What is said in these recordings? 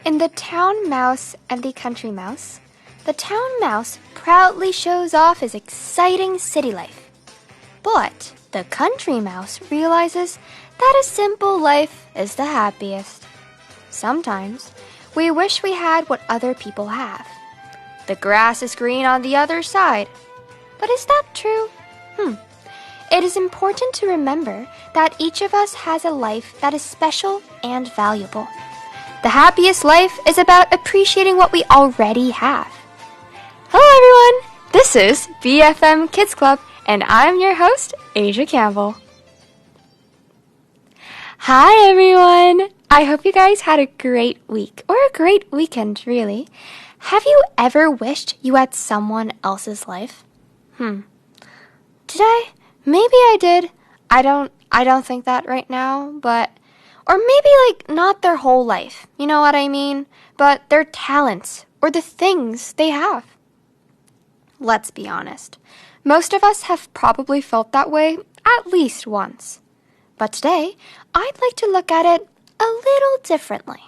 In The Town Mouse and the Country Mouse, the town mouse proudly shows off his exciting city life. But the country mouse realizes that a simple life is the happiest. Sometimes we wish we had what other people have. The grass is green on the other side. But is that true? It is important to remember that each of us has a life that is special and valuable. The happiest life is about appreciating what we already have. Hello everyone! This is BeFM Kids Club and I'm your host, Asia Campbell. Hi everyone! I hope you guys had a great week, or a great weekend really. Have you ever wished you had someone else's life? Did I? Maybe I did. I don't think that right now, but... Or maybe like not their whole life, you know what I mean? But their talents, or the things they have. Let's be honest. Most of us have probably felt that way at least once. But today, I'd like to look at it a little differently.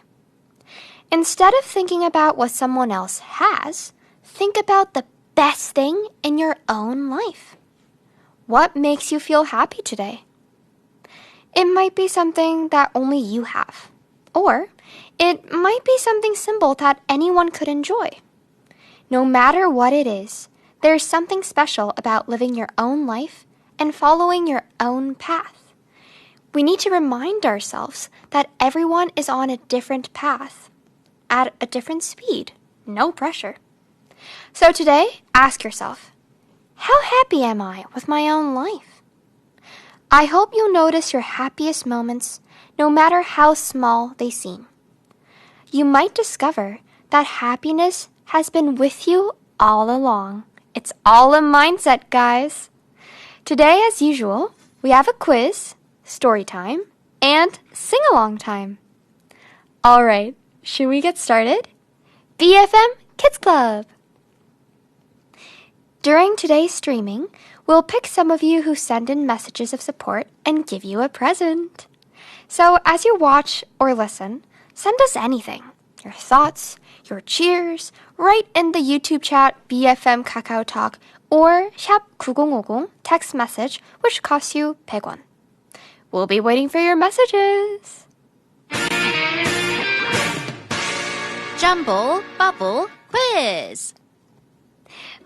Instead of thinking about what someone else has, think about the best thing in your own life. What makes you feel happy today? It might be something that only you have. Or it might be something simple that anyone could enjoy. No matter what it is, there's something special about living your own life and following your own path. We need to remind ourselves that everyone is on a different path, at a different speed, no pressure. So today, ask yourself, how happy am I with my own life? I hope you'll notice your happiest moments, no matter how small they seem. You might discover that happiness has been with you all along. It's all a mindset, guys. Today, as usual, we have a quiz, story time, and sing-along time. All right, should we get started? BeFM Kids Club! During today's streaming, we'll pick some of you who send in messages of support and give you a present. So as you watch or listen, send us anything. Your thoughts, your cheers, right in the YouTube chat BeFM Kakao Talk or 샵 9050 text message, which costs you 100원. We'll be waiting for your messages. Jumble Bubble Quiz.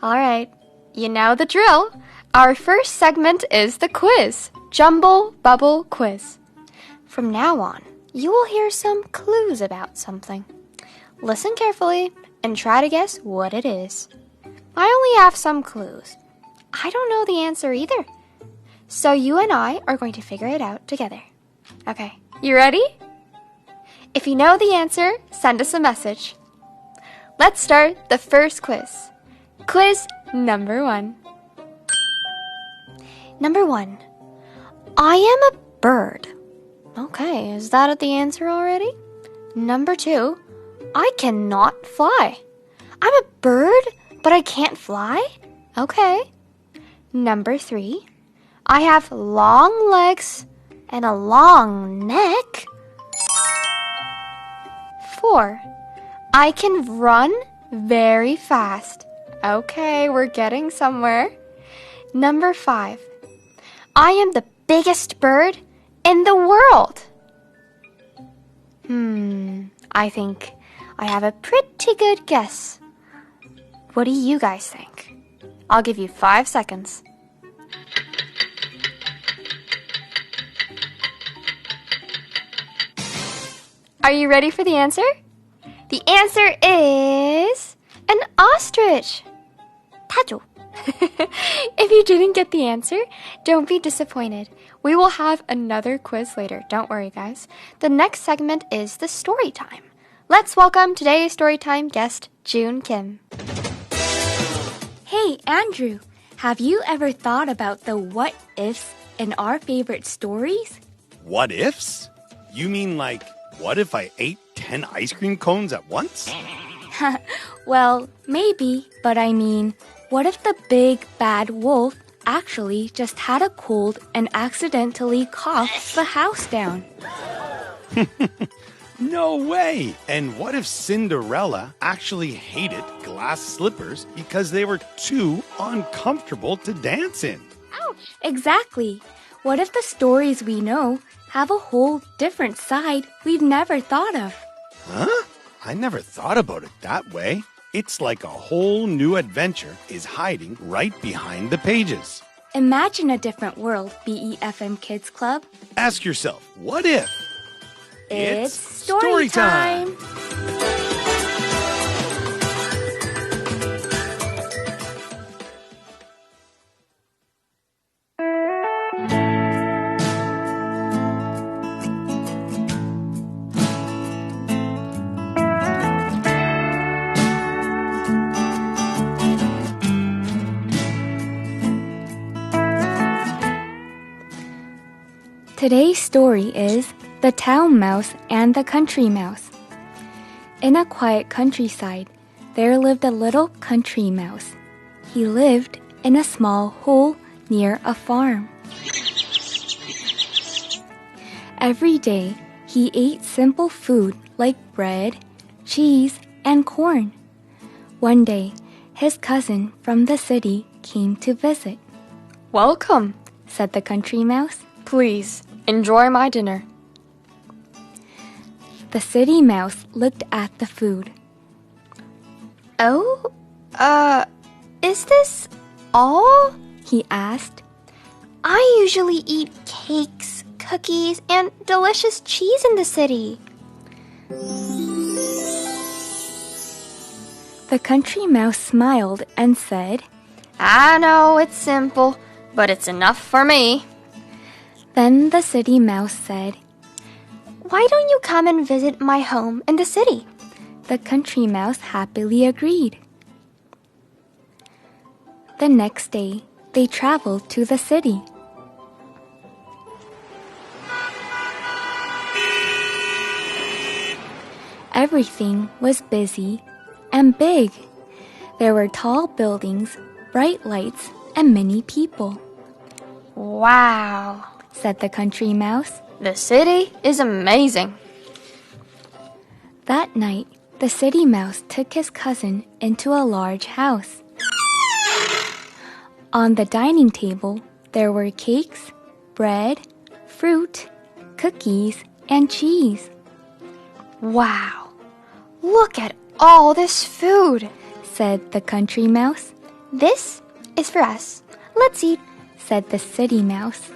All right, you know the drill. Our first segment is the quiz, Jumble Bubble Quiz. From now on, you will hear some clues about something. Listen carefully and try to guess what it is. I only have some clues. I don't know the answer either. So you and I are going to figure it out together. Okay, you ready? If you know the answer, send us a message. Let's start the first quiz. Quiz number 1. Number 1. I am a bird. Okay, is that the answer already? Number 2. I cannot fly. I'm a bird, but I can't fly? Okay. Number 3. I have long legs and a long neck. 4. I can run very fast. Okay, we're getting somewhere. Number 5. I am the biggest bird in the world. I think I have a pretty good guess. What do you guys think? I'll give you 5 seconds. Are you ready for the answer? The answer is an ostrich. 타조. If you didn't get the answer, don't be disappointed. We will have another quiz later. Don't worry, guys. The next segment is the story time. Let's welcome today's storytime guest, June Kim. Hey, Andrew, have you ever thought about the what-ifs in our favorite stories? What ifs? You mean like, what if I ate 10 ice cream cones at once? Well, maybe, but I mean, what if the big bad wolf actually just had a cold and accidentally coughed the house down? No way! And what if Cinderella actually hated glass slippers because they were too uncomfortable to dance in? Exactly. What if the stories we know have a whole different side we've never thought of? Huh? I never thought about it that way. It's like a whole new adventure is hiding right behind the pages. Imagine a different world, BeFM Kids Club. Ask yourself, what if? It's story time! Today's story is The Town Mouse and the Country Mouse. In a quiet countryside, there lived a little country mouse. He lived in a small hole near a farm. Every day, he ate simple food like bread, cheese, and corn. One day, his cousin from the city came to visit. Welcome, Said the country mouse. please. Enjoy my dinner. The city mouse looked at the food. Oh, is this all? He asked. I usually eat cakes, cookies, and delicious cheese in the city. The country mouse smiled and said, I know it's simple, but it's enough for me. Then the city mouse said, Why don't you come and visit my home in the city? The country mouse happily agreed. The next day, they traveled to the city. Everything was busy and big. There were tall buildings, bright lights, and many people, Wow, said the country mouse. the city is amazing. That night, the city mouse took his cousin into a large house. On the dining table, there were cakes, bread, fruit, cookies, and cheese, Wow, look at all this food. said the country mouse. This is for us. Let's eat. Said the city mouse.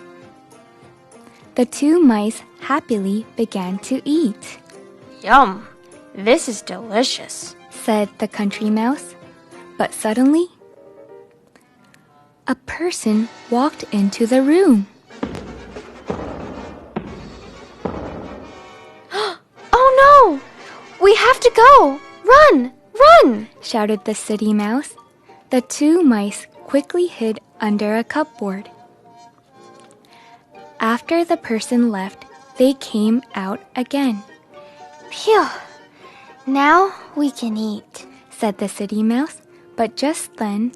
The two mice happily began to eat, Yum, this is delicious. said the country mouse. But suddenly, a person walked into the room. Oh no, we have to go. Run, run. Shouted the city mouse. The two mice quickly hid under a cupboard. After the person left, they came out again, Phew, now we can eat. said the city mouse. But just then,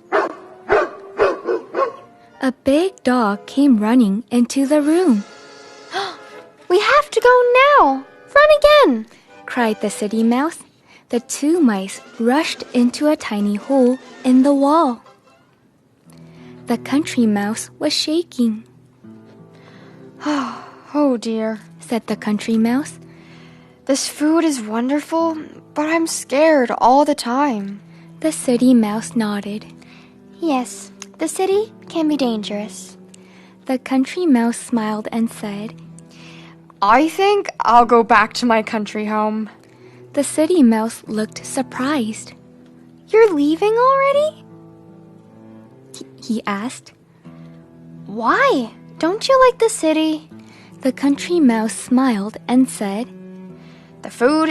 a big dog came running into the room, We have to go now. Run again. cried the city mouse. The two mice rushed into a tiny hole in the wall. The country mouse was shaking, Oh dear, said the country mouse. this food is wonderful, but I'm scared all the time. The city mouse nodded. Yes, the city can be dangerous. The country mouse smiled and said, I think I'll go back to my country home. The city mouse looked surprised. You're leaving already? He asked. Why? Don't you like the city? The country mouse smiled and said, The food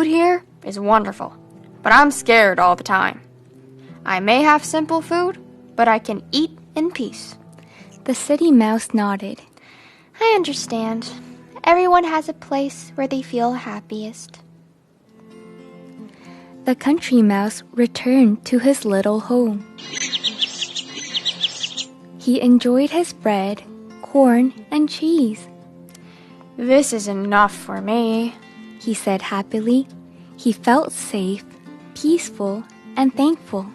here is wonderful, but I'm scared all the time. I may have simple food, but I can eat in peace. The city mouse nodded. I understand. Everyone has a place where they feel happiest. The country mouse returned to his little home. He enjoyed his bread, corn, and cheese. This is enough for me, he said happily. He felt safe, peaceful, and thankful.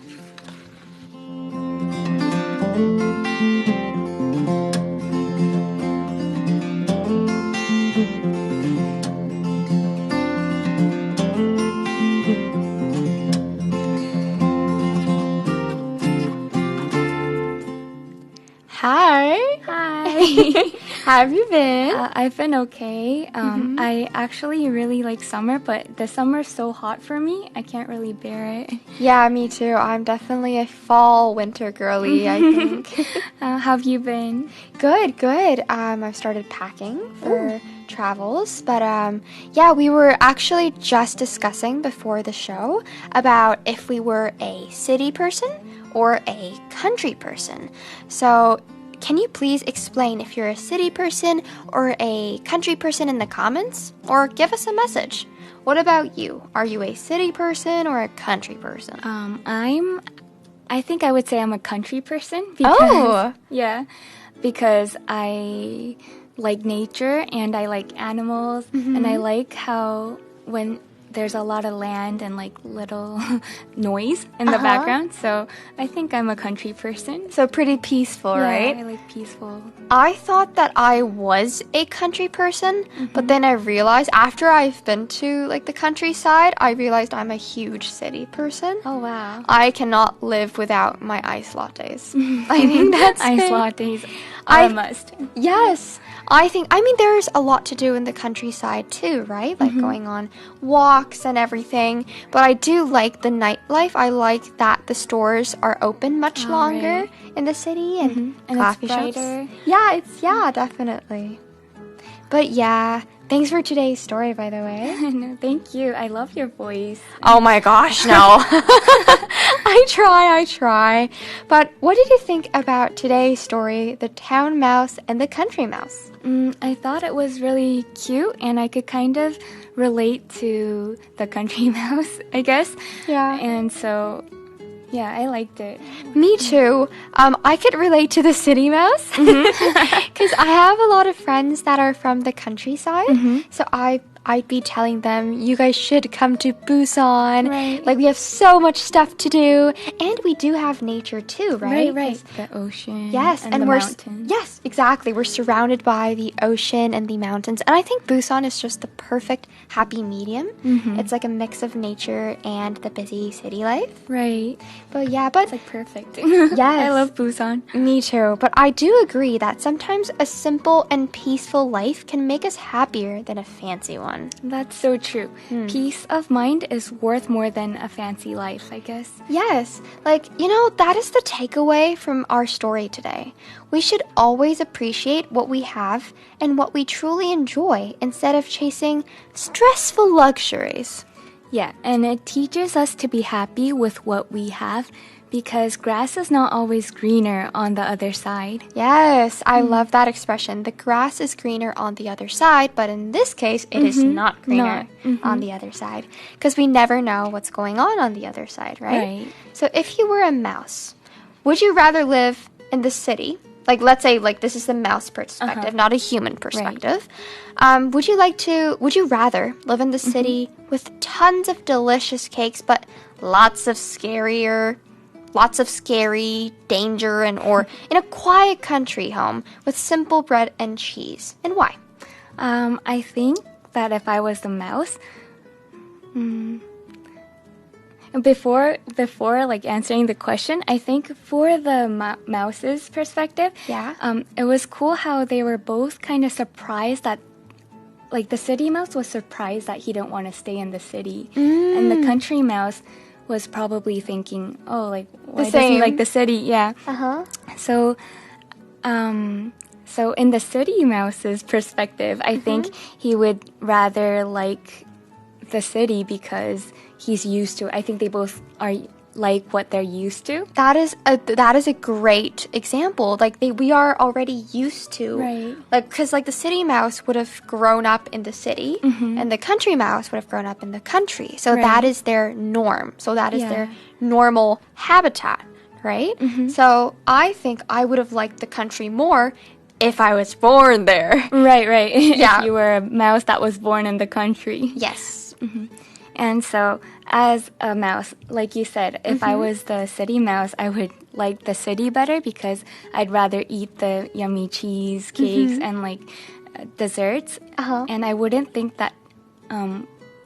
Hi. How have you been? I've been okay. I actually really like summer, but the summer's so hot for me, I can't really bear it. Yeah, me too. I'm definitely a fall winter girly, I think. How have you been? Good. I've started packing for travels, but yeah, we were actually just discussing before the show about if we were a city person or a country person. So can you please explain if you're a city person or a country person in the comments? Or give us a message. What about you? Are you a city person or a country person? I think I would say I'm a country person. Because, yeah, because I like nature and I like animals and I like how when there's a lot of land and like little noise in the background. So I think I'm a country person. So pretty peaceful, right? Yeah, I like peaceful. I thought that I was a country person, but then I realized after I've been to like the countryside, I realized I'm a huge city person. Oh, wow. I cannot live without my iced lattes. I think that's Ice lattes are a must. Yes. I mean, there's a lot to do in the countryside too, right? Like going on walks and everything. But I do like the nightlife. I like that the stores are open much longer in the city and coffee it's shops. brighter. Yeah, definitely. But yeah, thanks for today's story, by the way. No, thank you. I love your voice. Oh my gosh, no. I try. But what did you think about today's story, the town mouse and the country mouse? I thought it was really cute, and I could kind of relate to the country mouse, I guess. Yeah. And so, yeah, I liked it. Me too. I could relate to the city mouse because I have a lot of friends that are from the countryside. So I'd be telling them, you guys should come to Busan. Right. Like, we have so much stuff to do. And we do have nature too, right? Right. The ocean. Yes, and the mountains. Yes, exactly. We're surrounded by the ocean and the mountains. And I think Busan is just the perfect happy medium. It's like a mix of nature and the busy city life. Right. But yeah, It's like perfect. Yes. I love Busan. Me too. But I do agree that sometimes a simple and peaceful life can make us happier than a fancy one. That's so true. Peace of mind is worth more than a fancy life, I guess. Yes. Like, that is the takeaway from our story today. We should always appreciate what we have and what we truly enjoy instead of chasing stressful luxuries. Yeah, and it teaches us to be happy with what we have because grass is not always greener on the other side. Yes, I love that expression. The grass is greener on the other side, but in this case, it is not greener on the other side because we never know what's going on the other side, right? Right. So if you were a mouse, would you rather live in the city? Like, let's say, like, this is the mouse perspective, not a human perspective. Would you rather live in the city with tons of delicious cakes, but lots of scary danger, or in a quiet country home with simple bread and cheese? And why? I think that if I was the mouse, before like answering the question, I think for the mouse's perspective, it was cool how they were both kind of surprised that, like, the city mouse was surprised that he didn't want to stay in the city, and the country mouse was probably thinking, oh, like, why doesn't he like the city? Yeah. So in the city mouse's perspective, I think he would rather like the city because he's used to it. I think they both are like what they're used to. That is a great example. Like, we are already used to, right? Like, because like the city mouse would have grown up in the city, and the country mouse would have grown up in the country. So that is their norm. So that is their normal habitat, right? So I think I would have liked the country more if I was born there. Right. Yeah. If you were a mouse that was born in the country. Yes. And so, as a mouse, like you said, if I was the city mouse, I would like the city better because I'd rather eat the yummy cheesecakes and like desserts. And I wouldn't think that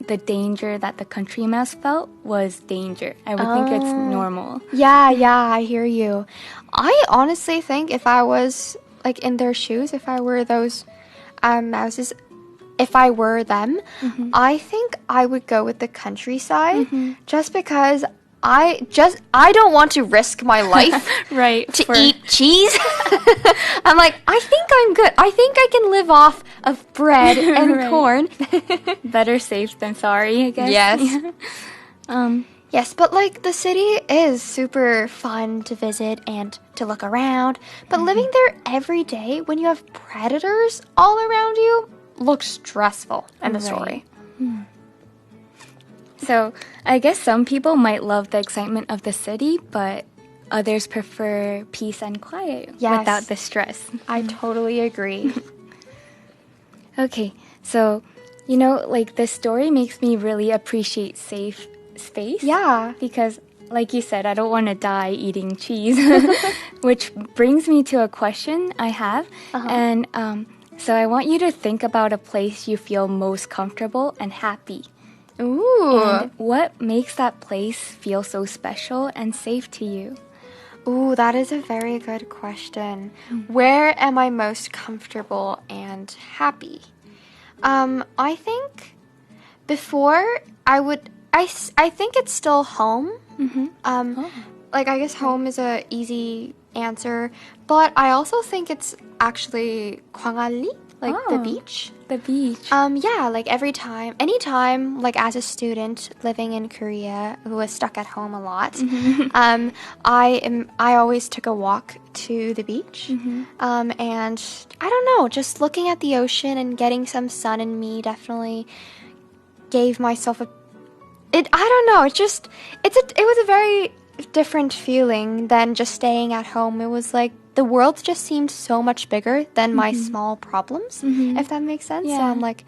the danger that the country mouse felt was danger. I would think it's normal. Yeah, I hear you. I honestly think if I was like in their shoes, if I were those mouses, if I were them, I think I would go with the countryside just because I don't want to risk my life to eat cheese. I'm like, I think I'm good. I think I can live off of bread and corn. Better safe than sorry, I guess. Yes. Yes, but like the city is super fun to visit and to look around. But living there every day when you have predators all around you looks stressful in the story. So I guess some people might love the excitement of the city, but others prefer peace and quiet without the stress. I totally agree. Okay, so, you know, like this story makes me really appreciate safe space. Yeah. Because, like you said, I don't want to die eating cheese. Which brings me to a question I have. And so I want you to think about a place you feel most comfortable and happy. Ooh. And what makes that place feel so special and safe to you? Ooh, that is a very good question. Where am I most comfortable and happy? I think before I think it's still home. Like I guess home is a easy answer, but I also think it's actually 광안리, like the beach. The beach. Yeah, like anytime, like as a student living in Korea who was stuck at home a lot, I always took a walk to the beach. And I don't know, just looking at the ocean and getting some sun in me definitely gave myself it was a very different feeling than just staying at home. It was like the world just seemed so much bigger than my small problems, if that makes sense. Yeah. So I'm like,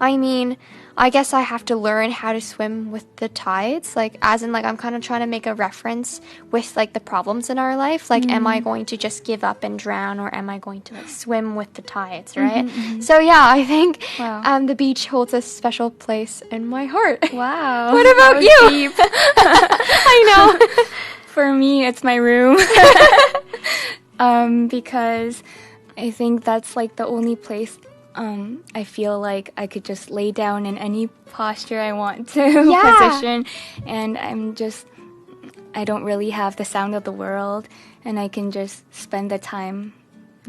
I mean, I guess I have to learn how to swim with the tides. Like, as in, like, I'm kind of trying to make a reference with, like, the problems in our life. Like, am I going to just give up and drown, or am I going to, like, swim with the tides, right? So, yeah, I think the beach holds a special place in my heart. Wow. What about you? Deep. I know. For me, it's my room. Because I think that's like the only place I feel like I could just lay down in any posture I want to position, and I don't really have the sound of the world, and I can just spend the time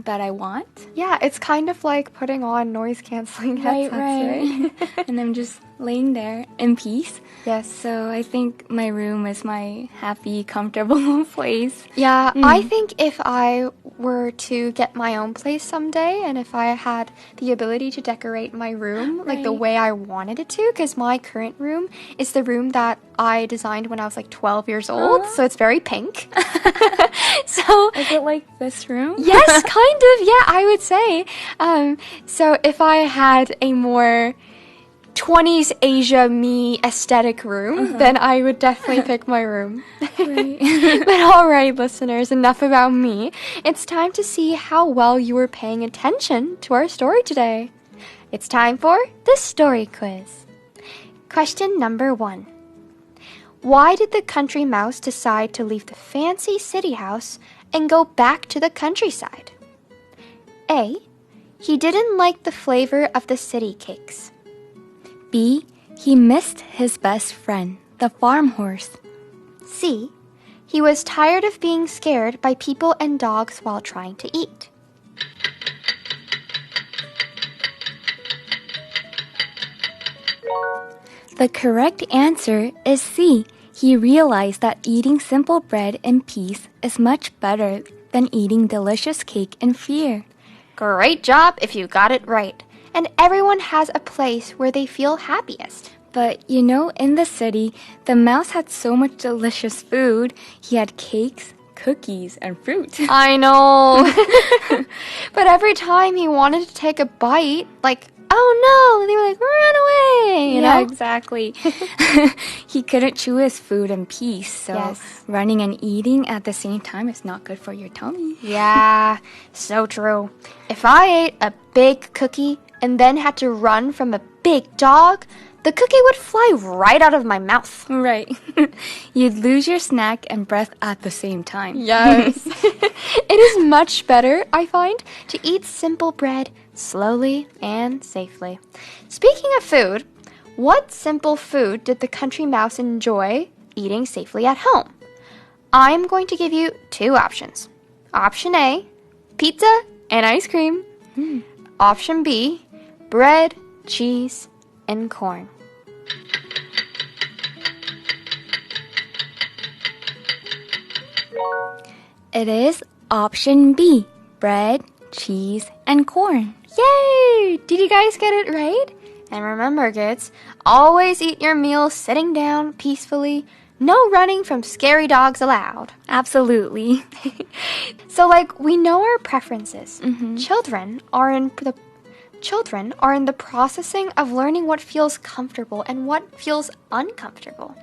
that I want. Yeah, it's kind of like putting on noise-canceling headsets, right? And I'm just laying there in peace. Yes. So I think my room is my happy, comfortable place. Yeah, I think if I were to get my own place someday, and if I had the ability to decorate my room like the way I wanted it to, because my current room is the room that I designed when I was like 12 years old, so it's very pink. So is it like this room? Yes, kind of. Yeah, I would say. So if I had a more 20s Asia me aesthetic room, then I would definitely pick my room. But all right, listeners, enough about me. It's time to see how well you were paying attention to our story today. It's time for the story quiz. Question number 1. Why did the country mouse decide to leave the fancy city house and go back to the countryside? A. He didn't like the flavor of the city cakes. B. He missed his best friend, the farm horse. C. He was tired of being scared by people and dogs while trying to eat. The correct answer is C. He realized that eating simple bread in peace is much better than eating delicious cake in fear. Great job if you got it right. And everyone has a place where they feel happiest. But, you know, in the city, the mouse had so much delicious food. He had cakes, cookies and fruit. I know. But every time he wanted to take a bite, like, oh no, they were like, run away, you know? Exactly. He couldn't chew his food in peace, so Yes. running and eating at the same time is not good for your tummy. Yeah, so true. If I ate a big cookie and then had to run from a big dog, the cookie would fly right out of my mouth. Right. You'd lose your snack and breath at the same time. Yes. It is much better, I find, to eat simple bread slowly and safely. Speaking of food, what simple food did the country mouse enjoy eating safely at home? I'm going to give you two options. Option A, pizza and ice cream. Option B, bread, cheese, and corn. It is option B, bread, cheese, and corn. Yay! Did you guys get it right? And remember, kids, always eat your meal sitting down peacefully. No running from scary dogs allowed. Absolutely. So, like, we know our preferences. Children are in the processing of learning what feels comfortable and what feels uncomfortable.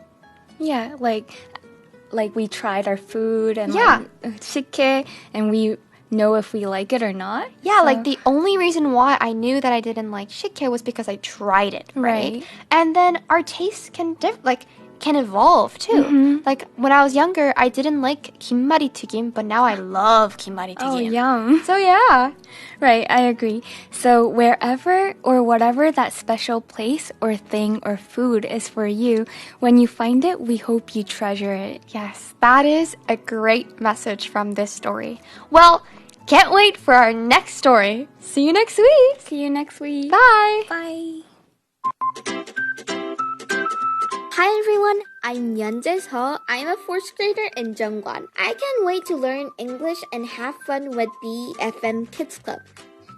Yeah, like we tried our food and Yeah. like 식혜, and we know if we like it or not. Yeah, So- like the only reason why I knew that I didn't like 식혜 was because I tried it, right? Right. And then our tastes can evolve too. Like when I was younger, I didn't like 김말이 튀김, but now I love 김말이 튀김. Oh, yum. So yeah. Right, I agree. So wherever or whatever that special place or thing or food is for you, when you find it, we hope you treasure it. Yes, that is a great message from this story. Well, can't wait for our next story. See you next week. See you next week. Bye. Bye. Hi everyone, I'm Yeonjae Seo. I'm a 4th grader in Jeongwon. I can't wait to learn English and have fun with BeFM Kids Club.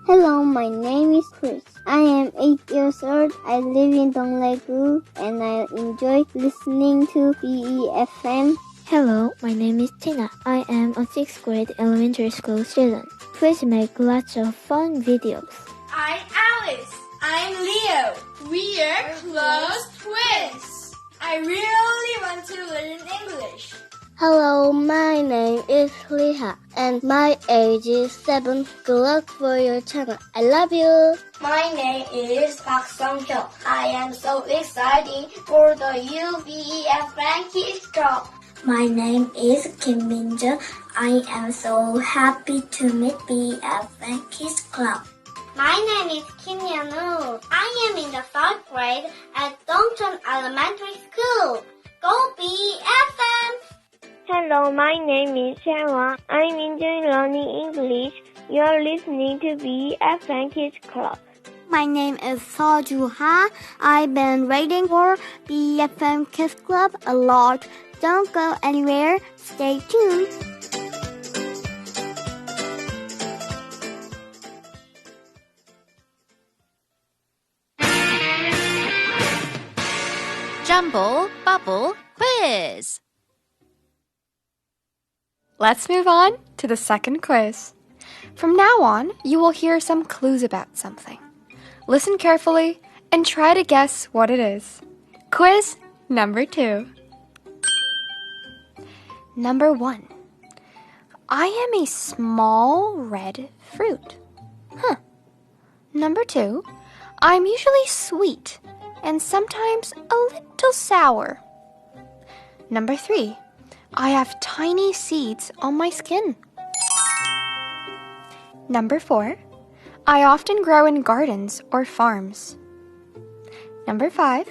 Hello, my name is Chris. I am 8 years old. I live in Dongdaegu and I enjoy listening to BeFM. Hello, my name is Tina. I am a 6th grade elementary school student. Please make lots of fun videos. I'm Alice. I'm Leo. We are close twins. I really want to learn English. Hello, my name is Liha and my age is 7. Good luck for your channel. I love you. My name is Park Sung-hyo. I am so excited for the UBEFM Kids Club. My name is Kim Min-jun. I am so happy to meet BeFM Kids Club. My name is Kim Yeon-woo. I am in the 3rd grade at Dongcheon Elementary School. Go BeFM! Hello, my name is Sharon. I'm enjoying learning English. You're listening to BeFM Kids Club. My name is Seo Ju-ha. I've been waiting for BeFM Kids Club a lot. Don't go anywhere. Stay tuned. Jumble Bubble Quiz. Let's move on to the second quiz. From now on, you will hear some clues about something. Listen carefully and try to guess what it is. Quiz number 2. Number 1. I am a small red fruit. Number 2. I'm usually sweet and sometimes a little sour. Number 3. I have tiny seeds on my skin. Number 4. I often grow in gardens or farms. Number 5.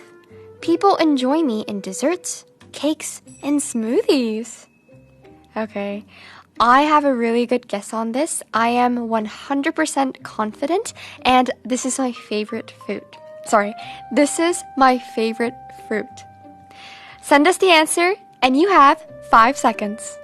People enjoy me in desserts, cakes, and smoothies. Okay, I have a really good guess on this. I am 100% confident, and this is my favorite food. This is my favorite fruit. Send us the answer, and you have 5 seconds.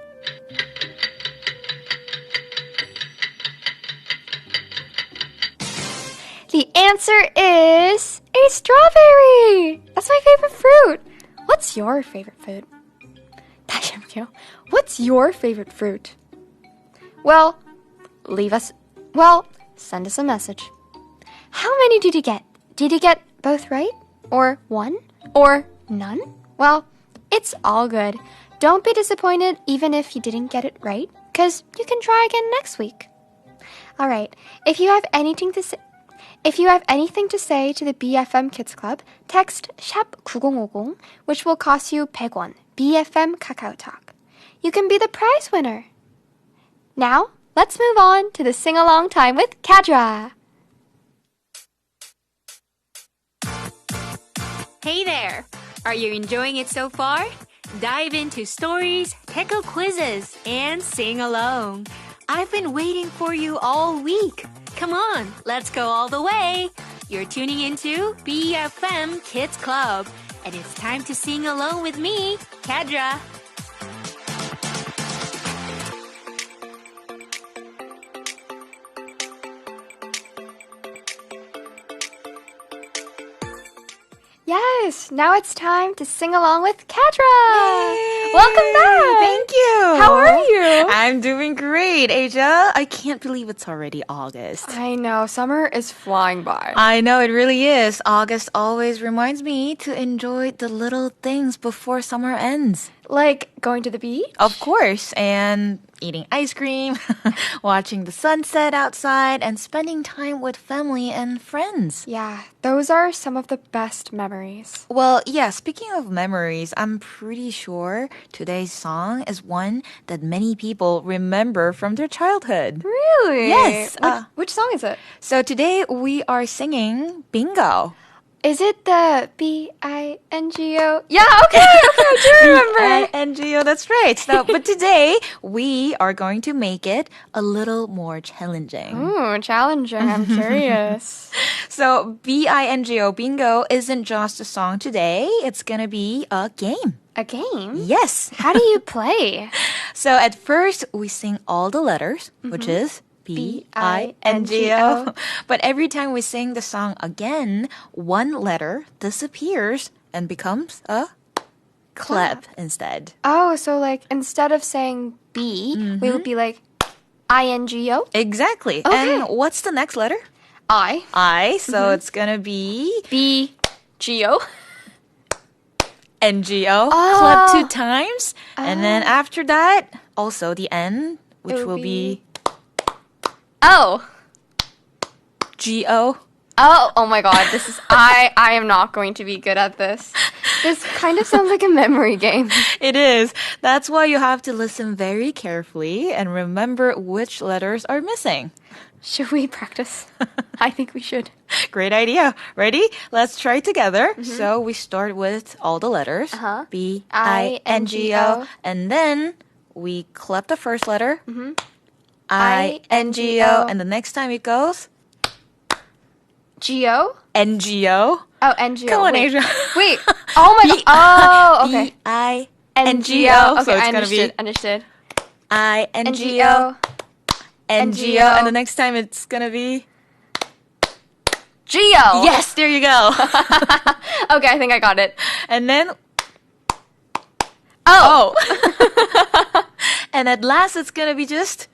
The answer is a strawberry. That's my favorite fruit. What's your favorite food? 다시 잠시만요. What's your favorite fruit? Well, send us a message. How many did you get? Did you get both right? Or one? Or none? Well, it's all good. Don't be disappointed even if you didn't get it right, because you can try again next week. All right, if you have anything to say to the BeFM Kids Club, text 샵 9050, which will cost you 100원, BeFM KakaoTalk. You can be the prize winner. Now, let's move on to the sing-along time with Cadra. Hey there! Are you enjoying it so far? Dive into stories, tackle quizzes, and sing along. I've been waiting for you all week. Come on, let's go all the way. You're tuning into BeFM Kids Club, and it's time to sing along with me, Cadra. Yes, now it's time to sing along with Cadra. Yay! Welcome back. Thank you. How are you? I'm doing great, Asia. I can't believe it's already August. I know, summer is flying by. I know, it really is. August always reminds me to enjoy the little things before summer ends. Like going to the beach? Of course, and eating ice cream, watching the sunset outside, and spending time with family and friends. Yeah, those are some of the best memories. Well, yeah, speaking of memories, I'm pretty sure today's song is one that many people remember from their childhood. Really? Yes. Which song is it? So today we are singing Bingo. Is it the B-I-N-G-O? Yeah, okay, I do remember. B-I-N-G-O, that's right. So, but today, we are going to make it a little more challenging. Ooh, challenging. I'm curious. So, B-I-N-G-O, bingo, isn't just a song today. It's going to be a game. A game? Yes. How do you play? So, at first, we sing all the letters, which is B-I-N-G-O. But every time we sing the song again, one letter disappears and becomes a clap instead. Oh, so like instead of saying B, we would be like I-N-G-O? Exactly. Okay. And what's the next letter? I. I. So it's going to be B-G-O. N-G-O. Clap 2 times. And then after that, also the N, which will be Oh. G-O. Oh my god, this is I am not going to be good at this. This kind of sounds like a memory game. It is. That's why you have to listen very carefully and remember which letters are missing. Should we practice? I think we should. Great idea. Ready? Let's try together. So we start with all the letters. B-I-N-G-O. And then we clap the first letter. I-N-G-O. And the next time it goes G-O? N-G-O. Oh, N-G-O. Come on, wait. Asia. Wait. Oh my god. Oh, okay. B-I-N-G-O. Okay, So it's I going to be understood. I-N-G-O. N-G-O. And the next time it's going to be G-O. Yes, there you go. Okay, I think I got it. And then Oh. And at last it's going to be just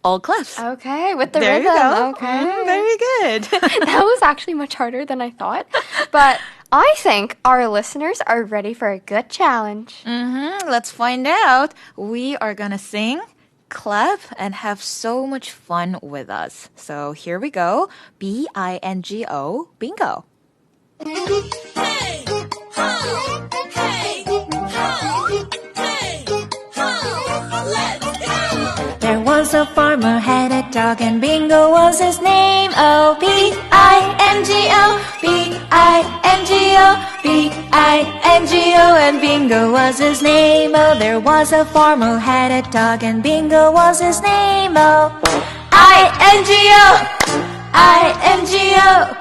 all claps. Okay, with the There rhythm. you go. Okay. Very good. That was actually much harder than I thought. But I think our listeners are ready for a good challenge. Let's find out. We are going to sing, clap, and have so much fun with us. So here we go. B-I-N-G-O, bingo. Hey, ho, hey, ho, hey, ho, let's go! There was a farmer had a dog and Bingo was his name. Oh, B-I-N-G-O, B-I-N-G-O, B-I-N-G-O, and Bingo was his name. Oh, there was a farmer had a dog and Bingo was his name. Oh, I-N-G-O, I-N-G-O,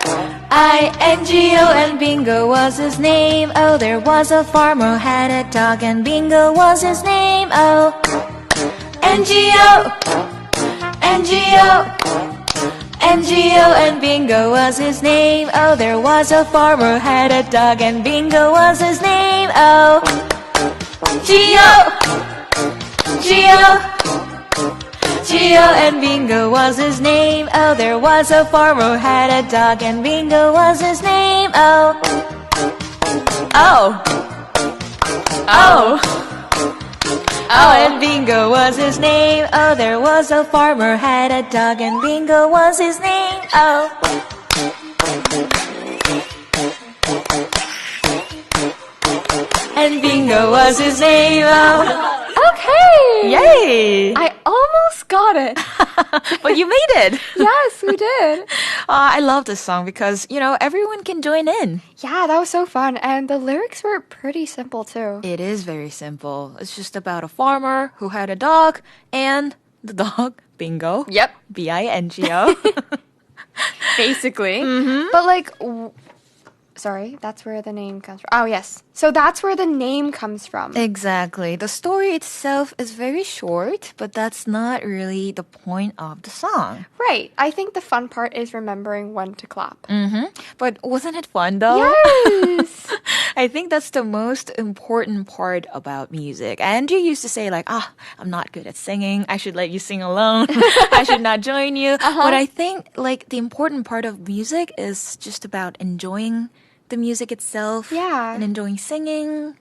I-N-G-O, and Bingo was his name. Oh, there was a farmer had a dog and Bingo was his name. Oh, N-G-O, N-G-O, N-G-O, and Bingo was his name. Oh, there was a farmer had a dog and Bingo was his name. Oh, Geo and Bingo was his name. Oh, there was a farmer who had a dog and Bingo was his name. Oh, and Bingo was his name. Oh, there was a farmer who had a dog and Bingo was his name. Oh. And Bingo was his name. Oh. Okay! Yay! I almost got it. But you made it. Yes, we did. I love this song because, everyone can join in. Yeah, that was so fun. And the lyrics were pretty simple too. It is very simple. It's just about a farmer who had a dog and the dog, Bingo. Yep. B-I-N-G-O. Basically. Mm-hmm. But sorry, that's where the name comes from. Oh, yes. So that's where the name comes from. Exactly. The story itself is very short, but that's not really the point of the song. Right. I think the fun part is remembering when to clap. Mm-hmm. But wasn't it fun, though? Yes! I think that's the most important part about music. Andrew used to say, I'm not good at singing. I should let you sing alone. I should not join you. Uh-huh. But I think, the important part of music is just about enjoying the music itself. Yeah. And enjoying singing,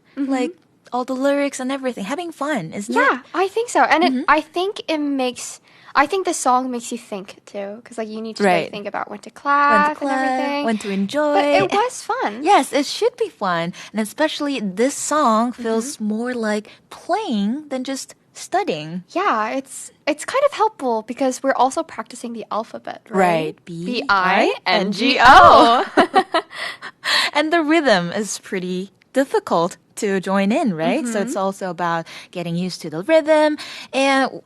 all the lyrics and everything. Having fun, isn't it? Yeah, I think so. And I think the song makes you think too. Because you need to think about when to clap and everything. When to enjoy. But it was fun. Yes, it should be fun. And especially this song feels more like playing than just studying. Yeah, it's kind of helpful because we're also practicing the alphabet, right? B-I-N-G-O. And the rhythm is pretty difficult to join in, right? So it's also about getting used to the rhythm and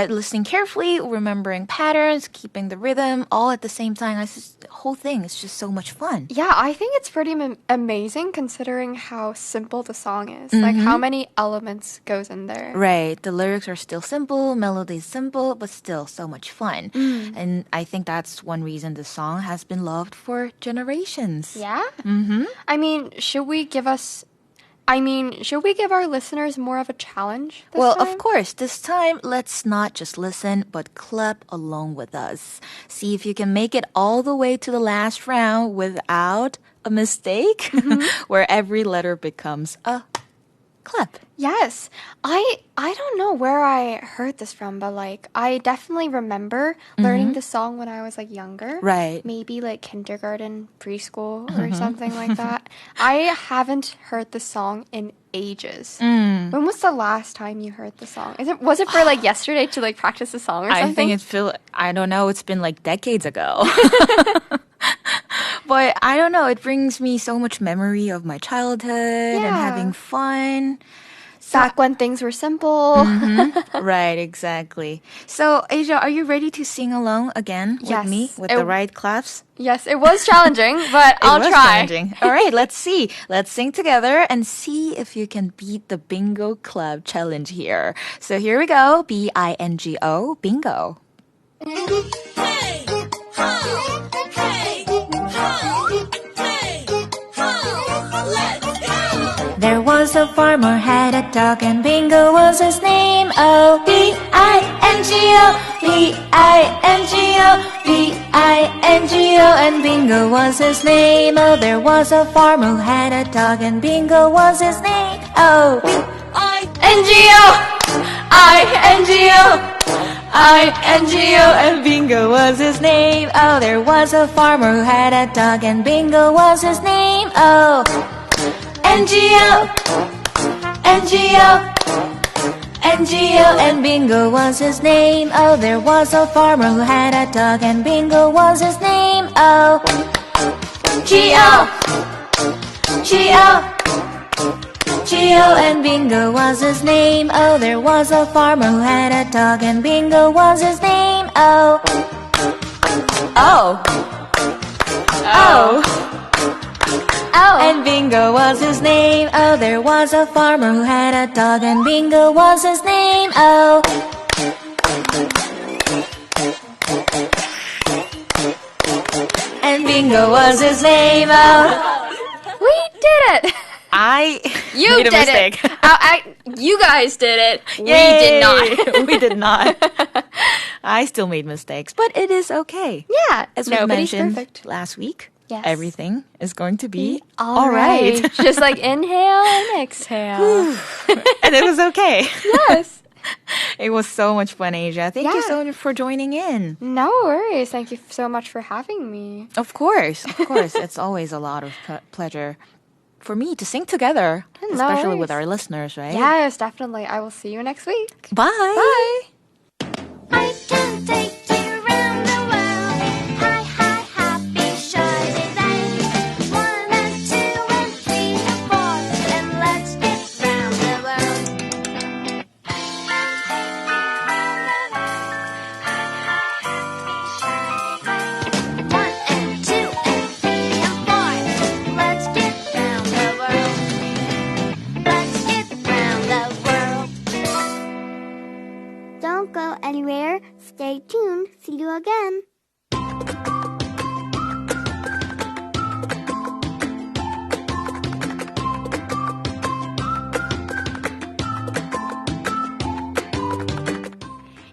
listening carefully, remembering patterns, keeping the rhythm all at the same time. The whole thing is just so much fun. Yeah, I think it's pretty amazing considering how simple the song is. How many elements goes in there. Right. The lyrics are still simple, melody is simple, but still so much fun. And I think that's one reason the song has been loved for generations. Yeah? Should we give our listeners more of a challenge this time? Of course. This time, let's not just listen, but clap along with us. See if you can make it all the way to the last round without a mistake, where every letter becomes a clap. Yes. I don't know where I heard this from, but I definitely remember learning the song when I was younger. Right. Maybe kindergarten, preschool or something like that. I haven't heard the song in ages. When was the last time you heard the song? Was it for yesterday to practice the song or something? I think I don't know, it's been decades ago. But I don't know, it brings me so much memory of my childhood and having fun. Back when things were simple. Right, exactly. So, Asia, are you ready to sing along again with me with the right claps? Yes, it was challenging, but I'll try. Challenging. All right, let's see. Let's sing together and see if you can beat the Bingo Club challenge here. So here we go. B-I-N-G-O, bingo. Hey, ho, hey, ho, hey, ho, let's go! There was a farmer had a dog and Bingo was his name. Oh, B-I-N-G-O, B-I-N-G-O, B-I-N-G-O, and Bingo was his name. Oh, there was a farmer who had a dog and Bingo was his name. Oh, B-I-N-G-O, I-N-G-O, I-N-G-O, and Bingo was his name. Oh, there was a farmer who had a dog and Bingo was his name. Oh, N-G-O, N-G-O, N-G-O, and Bingo was his name. Oh, there was a farmer who had a dog and Bingo was his name. Oh, G-O, G-O, G-O, and Bingo was his name. Oh, there was a farmer who had a dog and Bingo was his name. Oh, and Bingo was his name. Oh, there was a farmer who had a dog and Bingo was his name. Oh, and Bingo was his name. Oh, we did it! You made a did mistake. it. You guys did it. Yay! We did not. We did not. I still made mistakes, but it is okay. Yeah, As we nobody's mentioned perfect. last week, Yes. everything is going to be All right. Just like inhale and exhale. And it was okay. Yes. It was so much fun, Asia. Thank you Yeah. so much for joining in. No worries. Thank you so much for having me. Of course. It's always a lot of pleasure for me to sing together, No especially with worries. our listeners, right? Yes, definitely. I will see you next week. Bye. Bye. I can take you around the world. Hi, hi, happy, shiny day. 1 and 2 and 3 and 4, and let's get round the world. One and 2 and 3 and 4, let's get round the world. Let's get round the world. Don't go anywhere. Stay tuned. See you again.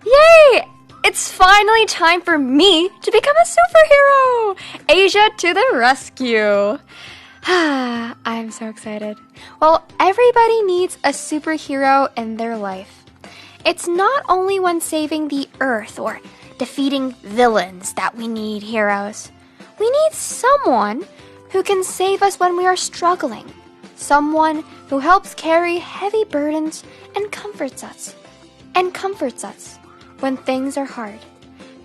Yay! It's finally time for me to become a superhero! Asia to the rescue! I'm so excited. Well, everybody needs a superhero in their life. It's not only when saving the earth or defeating villains that we need heroes. We need someone who can save us when we are struggling. Someone who helps carry heavy burdens and comforts us. When things are hard.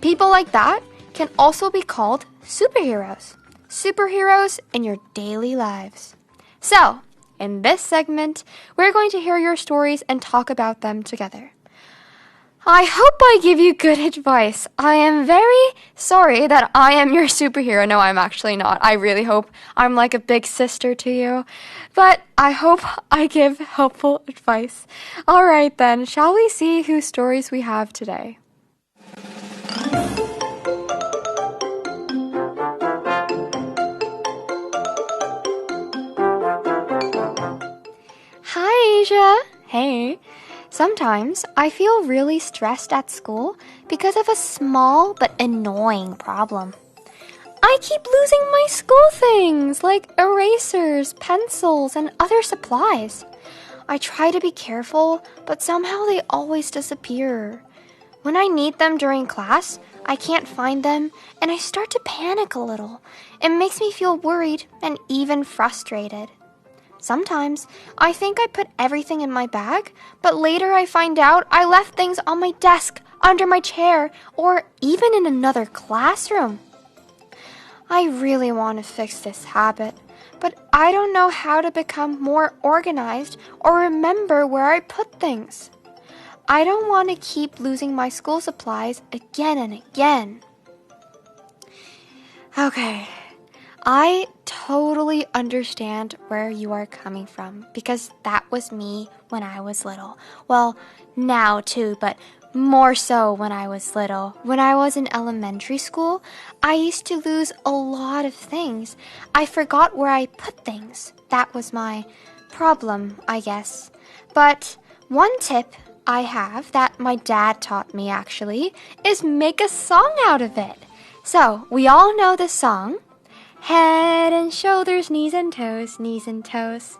People like that can also be called superheroes. Superheroes in your daily lives. So, in this segment, we're going to hear your stories and talk about them together. I hope I give you good advice. I am very sorry that I am your superhero. No, I'm actually not. I really hope I'm like a big sister to you. But I hope I give helpful advice. All right then, shall we see whose stories we have today? Hi, Asia. Hey. Sometimes I feel really stressed at school because of a small but annoying problem. I keep losing my school things like erasers, pencils, and other supplies. I try to be careful, but somehow they always disappear. When I need them during class, I can't find them, and I start to panic a little. It makes me feel worried and even frustrated. Sometimes I think I put everything in my bag, but later I find out I left things on my desk, under my chair, or even in another classroom. I really want to fix this habit, but I don't know how to become more organized or remember where I put things. I don't want to keep losing my school supplies again and again. Okay. I totally understand where you are coming from because that was me when I was little. Well, now too, but more so when I was little. When I was in elementary school, I used to lose a lot of things. I forgot where I put things. That was my problem, I guess. But one tip I have that my dad taught me actually is make a song out of it. So, we all know the song. Head and shoulders, knees and toes, knees and toes.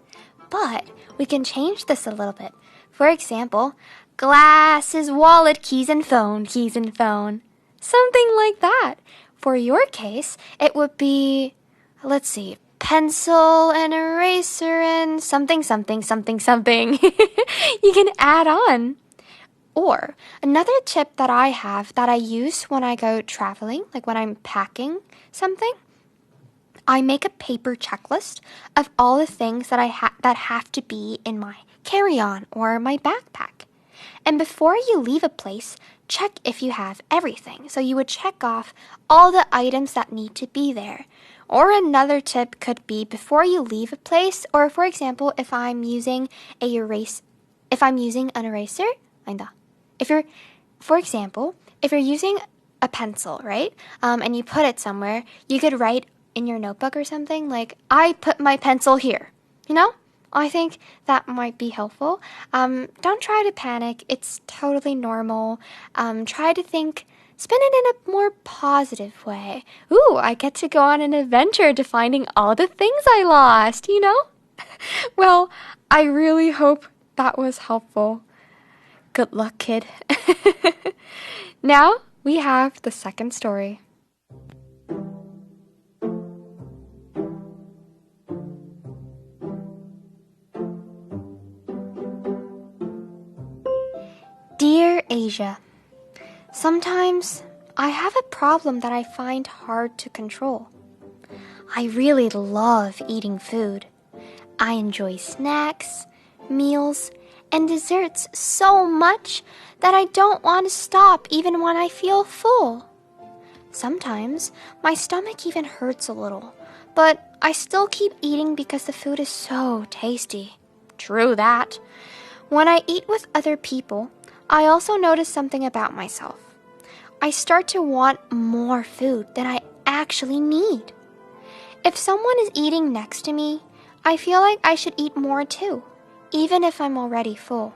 But we can change this a little bit. For example, glasses, wallet, keys and phone, keys and phone. Something like that. For your case, it would be, let's see, pencil and eraser and something, something, something, something. You can add on. Or another tip that I have that I use when I go traveling, like when I'm packing something, I make a paper checklist of all the things that that have to be in my carry-on or my backpack. And before you leave a place, check if you have everything. So you would check off all the items that need to be there. Or another tip could be before you leave a place, or for example, if I'm using an eraser, for example, if you're using a pencil, right, and you put it somewhere, you could write in your notebook or something like, I put my pencil here, you know? I think that might be helpful. Don't try to panic. It's totally normal. Try to spin it in a more positive way. Ooh, I get to go on an adventure to finding all the things I lost, you know? Well, I really hope that was helpful. Good luck, kid. Now we have the second story. Dear Asia, sometimes I have a problem that I find hard to control. I really love eating food. I enjoy snacks, meals, and desserts so much that I don't want to stop even when I feel full. Sometimes my stomach even hurts a little, but I still keep eating because the food is so tasty. True that. When I eat with other people, I also notice something about myself. I start to want more food than I actually need. If someone is eating next to me, I feel like I should eat more too, even if I'm already full.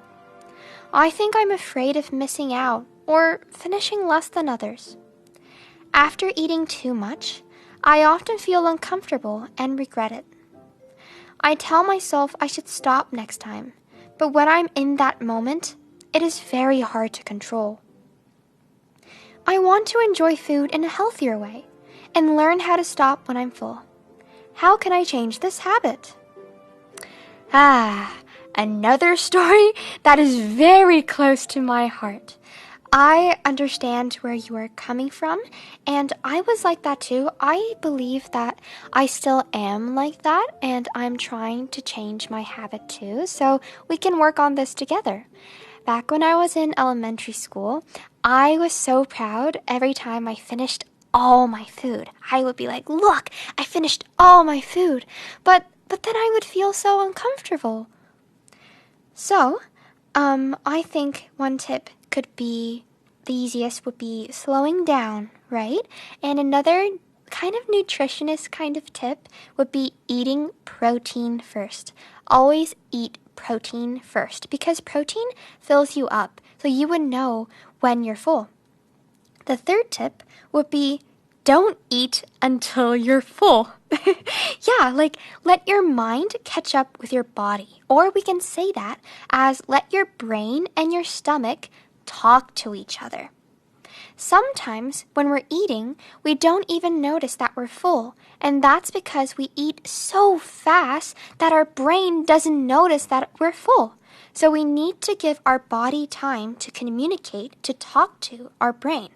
I think I'm afraid of missing out or finishing less than others. After eating too much, I often feel uncomfortable and regret it. I tell myself I should stop next time, but when I'm in that moment, it is very hard to control. I want to enjoy food in a healthier way and learn how to stop when I'm full. How can I change this habit? Another story that is very close to my heart. I understand where you are coming from, and I was like that too. I believe that I still am like that, and I'm trying to change my habit too, so we can work on this together. Back when I was in elementary school, I was so proud every time I finished all my food. I would be like, look, I finished all my food. But then I would feel so uncomfortable. So, I think one tip could be, the easiest would be slowing down, right? And another kind of nutritionist kind of tip would be eating protein first. Always eat protein first because protein fills you up, so you would know when you're full. The third tip would be don't eat until you're full. Yeah, like let your mind catch up with your body. Or we can say that as let your brain and your stomach talk to each other. Sometimes when we're eating, we don't even notice that we're full, and that's because we eat so fast that our brain doesn't notice that we're full. So we need to give our body time to communicate, to talk to our brain.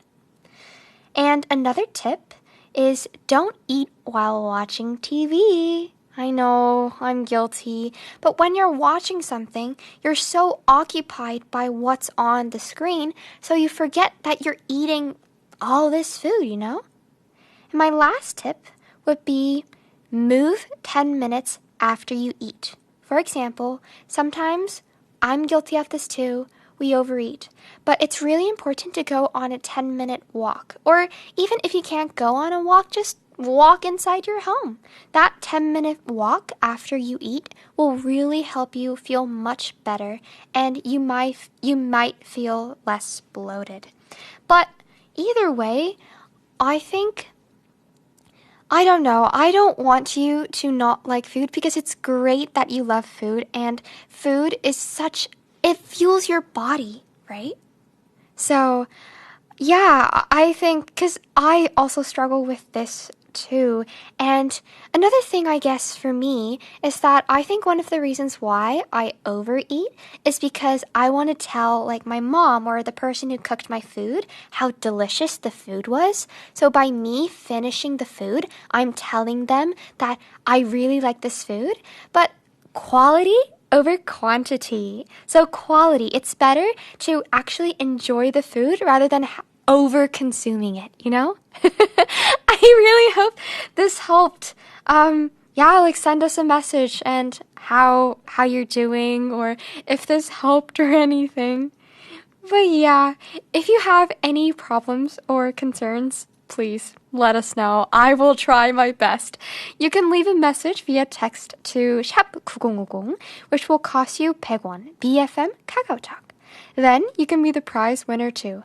And another tip is don't eat while watching TV. I know, I'm guilty, but when you're watching something, you're so occupied by what's on the screen, so you forget that you're eating all this food, you know? And my last tip would be move 10 minutes after you eat. For example, sometimes I'm guilty of this too. We overeat. But it's really important to go on a 10-minute walk. Or even if you can't go on a walk, just walk inside your home. That 10-minute walk after you eat will really help you feel much better, and you might feel less bloated. But either way, I don't know. I don't want you to not like food because it's great that you love food, and food is it fuels your body, right? So, yeah, I think, because I also struggle with this too. And another thing, I guess, for me is that I think one of the reasons why I overeat is because I want to tell, like, my mom or the person who cooked my food how delicious the food was. So by me finishing the food, I'm telling them that I really like this food. But quality over quantity. So quality, it's better to actually enjoy the food rather than over consuming it, you know? I really hope this helped. Send us a message and how you're doing, or if this helped or anything. But yeah, if you have any problems or concerns, please let us know. I will try my best. You can leave a message via text to 샵9050, which will cost you 100원, BeFM 카카오톡. Then you can be the prize winner too.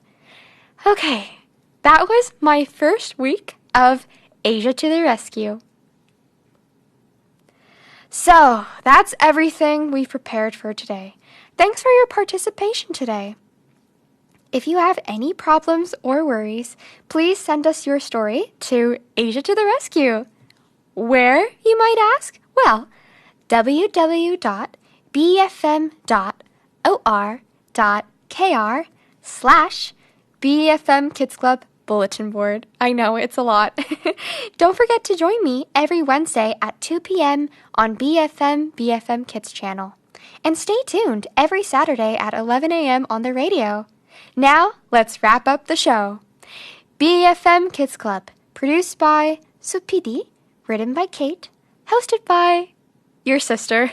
Okay, that was my first week of Asia to the Rescue. So, that's everything we've prepared for today. Thanks for your participation today. If you have any problems or worries, please send us your story to Asia to the Rescue. Where, you might ask? Well, www.bfm.or.kr/BFM Kids Club Bulletin Board. I know, it's a lot. Don't forget to join me every Wednesday at 2 p.m. on BeFM Kids channel. And stay tuned every Saturday at 11 a.m. on the radio. Now, let's wrap up the show. BeFM Kids Club, produced by Supidi, written by Kate, hosted by your sister,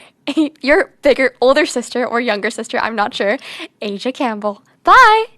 your older sister or younger sister, I'm not sure, Asia Campbell. Bye!